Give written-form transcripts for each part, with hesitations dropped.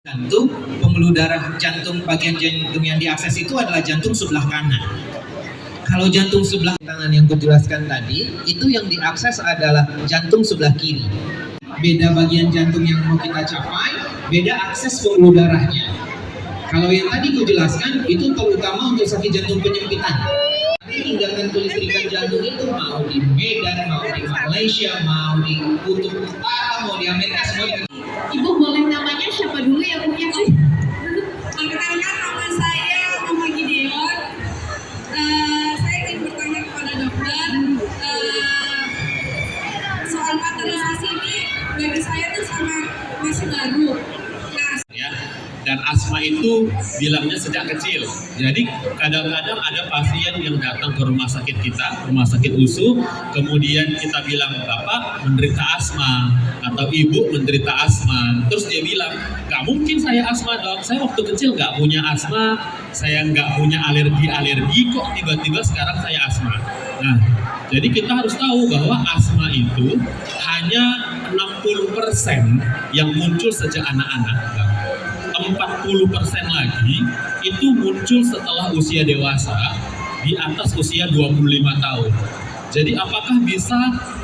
Jantung, pembuluh darah jantung bagian jantung yang diakses itu adalah jantung sebelah kanan. Kalau jantung sebelah kanan yang kujelaskan tadi, itu yang diakses adalah jantung sebelah kiri. Beda bagian jantung yang mau kita capai, beda akses pembuluh darahnya. Kalau yang tadi kujelaskan, itu terutama untuk sakit jantung penyempitan. Tindakan kelistrikan jantung itu mau di Medan, mau di Malaysia, mau di Kutub Utara, mau di Amerika, semua di... Ibu boleh namanya siapa dulu ya Bu ya? Perkenalkan nama saya Mama Gideon. Saya ingin bertanya kepada dokter soal kateterisasi ini bagi saya tuh masih baru. Ya, dan asma itu bilangnya sejak kecil. Jadi kadang-kadang ada pasien yang datang ke rumah sakit kita, rumah sakit USU, kemudian kita bilang bapak menderita asma atau ibu menderita asma. Terus dia bilang, nggak mungkin saya asma dok, saya waktu kecil nggak punya asma, saya nggak punya alergi kok tiba-tiba sekarang saya asma. Nah, jadi kita harus tahu bahwa asma itu hanya 60% yang muncul sejak anak-anak. 40% lagi itu muncul setelah usia dewasa, di atas usia 25 tahun. Jadi apakah bisa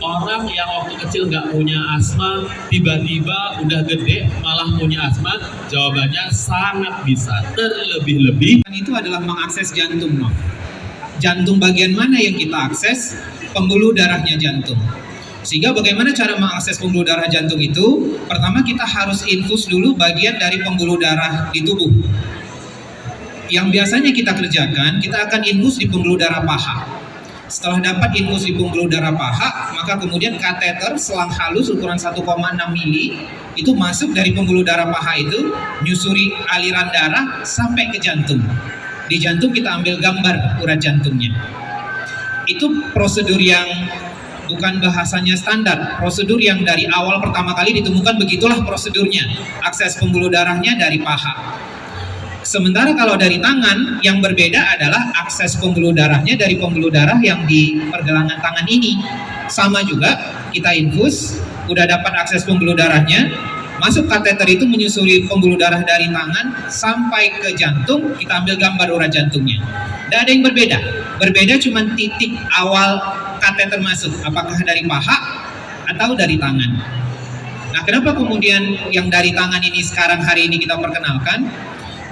orang yang waktu kecil nggak punya asma, tiba-tiba udah gede malah punya asma? Jawabannya sangat bisa. Terlebih-lebih Itu adalah mengakses jantung, no? Jantung bagian mana yang kita akses? Pembuluh darahnya jantung. Sehingga bagaimana cara mengakses pembuluh darah jantung itu? Pertama kita harus infus dulu bagian dari pembuluh darah di tubuh. Yang biasanya kita kerjakan, kita akan infus di pembuluh darah paha. Setelah dapat infus di pembuluh darah paha, maka kemudian kateter selang halus ukuran 1,6 mili itu masuk dari pembuluh darah paha itu, nyusuri aliran darah sampai ke jantung. Di jantung kita ambil gambar urat jantungnya. Itu prosedur yang bukan bahasanya standar, prosedur yang dari awal pertama kali ditemukan, begitulah prosedurnya. Akses pembuluh darahnya dari paha. Sementara kalau dari tangan, yang berbeda adalah akses pembuluh darahnya dari pembuluh darah yang di pergelangan tangan ini. Sama juga, kita infus, udah dapat akses pembuluh darahnya, masuk kateter itu menyusuri pembuluh darah dari tangan sampai ke jantung, kita ambil gambar urat jantungnya. Tidak ada yang berbeda. Berbeda cuma titik awal kateter masuk, apakah dari paha atau dari tangan. Nah, kenapa kemudian yang dari tangan ini sekarang hari ini kita perkenalkan?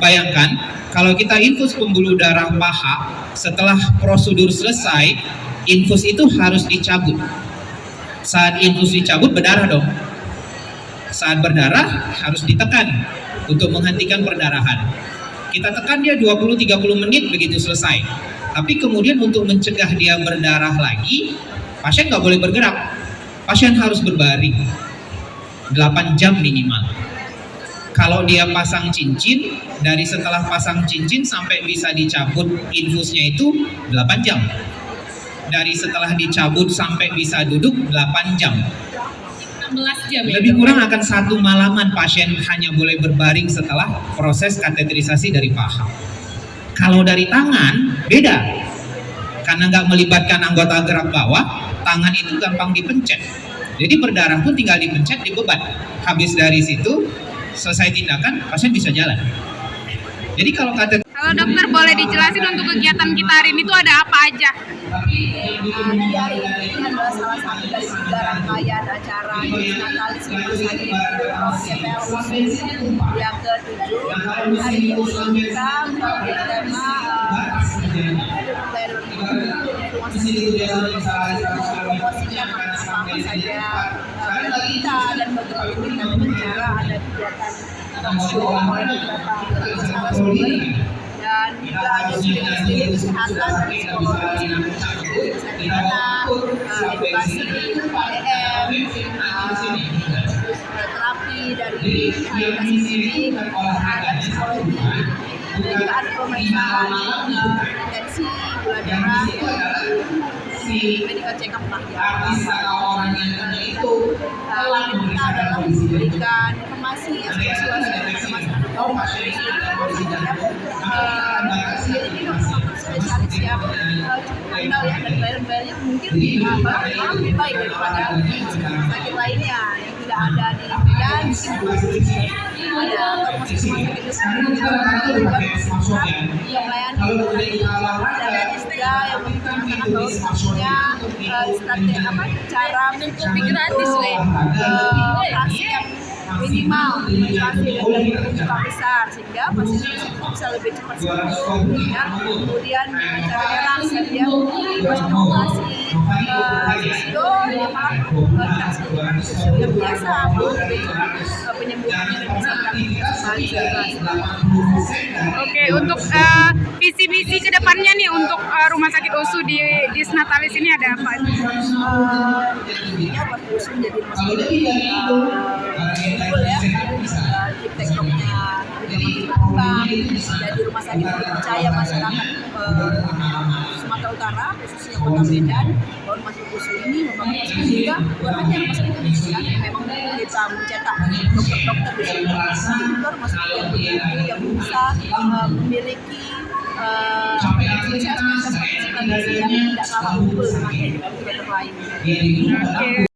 Bayangkan, kalau kita infus pembuluh darah paha, setelah prosedur selesai, infus itu harus dicabut. Saat infus dicabut, berdarah dong. Saat berdarah, harus ditekan untuk menghentikan perdarahan. Kita tekan dia 20-30 menit begitu selesai. Tapi kemudian untuk mencegah dia berdarah lagi, pasien nggak boleh bergerak. Pasien harus berbaring 8 jam minimal. Kalau dia pasang cincin, dari setelah pasang cincin sampai bisa dicabut infusnya itu 8 jam. Dari setelah dicabut sampai bisa duduk 8 jam. 16 jam ya? Lebih kurang akan 1 malaman pasien hanya boleh berbaring setelah proses kateterisasi dari paha. Kalau dari tangan, beda. Karena nggak melibatkan anggota gerak bawah, tangan itu gampang dipencet. Jadi berdarah pun tinggal dipencet, dibebat. Habis dari situ, selesai tindakan, pasien bisa jalan. Jadi kalau kateter... Kalau dokter boleh dijelasin untuk kegiatan kita hari ini tuh ada apa aja? Jadi hari ini adalah salah satu dari 3 rangkaian acara Natalis Rumah Sakit CPL USU yang ke-7. Hari ini kita memberi tema rumah sakit, promosikan apa saja kita dan bagaimana cara ada kegiatan show oleh beberapa narasumber. Dan juga ada studi kesehatan, psikologi, kesehatan, edukasi, EM, terapi dari edukasi sendiri, terhadap psikologi. Dan juga ada pemeriksaan tensi, gula darah, medical check up pelajaran. Kita adalah memberikan informasi yang informasi sendiri ini dokter spesialis yang cukup handal ya, dan bayar-bayarnya mungkin malah lebih baik daripada rumah sakit lainnya yang tidak ada di Medan. Mungkin ada rumah sakit yang melayani dan juga yang menggunakan atau strategi cara Kopi gratis, weh. operasi yang minimal operasi dari jumlah besar sehingga pasien bisa lebih cepat sembuh ya. Kemudian cara relaksasi dia operasi fisio yang biasa penyembuhannya bisa Oke, untuk visi misi kedepannya nih untuk rumah sakit USU di Disnatalis ini ada apa? Intinya buat USU menjadi rumah sakit unggul ya, di teknologinya juga makin berkembang, dan di rumah sakit dipercaya masyarakat Sumatera Utara khususnya Kota Medan bahwa rumah sakit USU ini membangun juga bukan hanya rumah sakit Indonesia yang memang kita mencetak dokter-dokter di sini, tapi juga rumah sakit yang bisa memiliki spesialis yang tidak kalah unggul dengan dokter lain. Oke.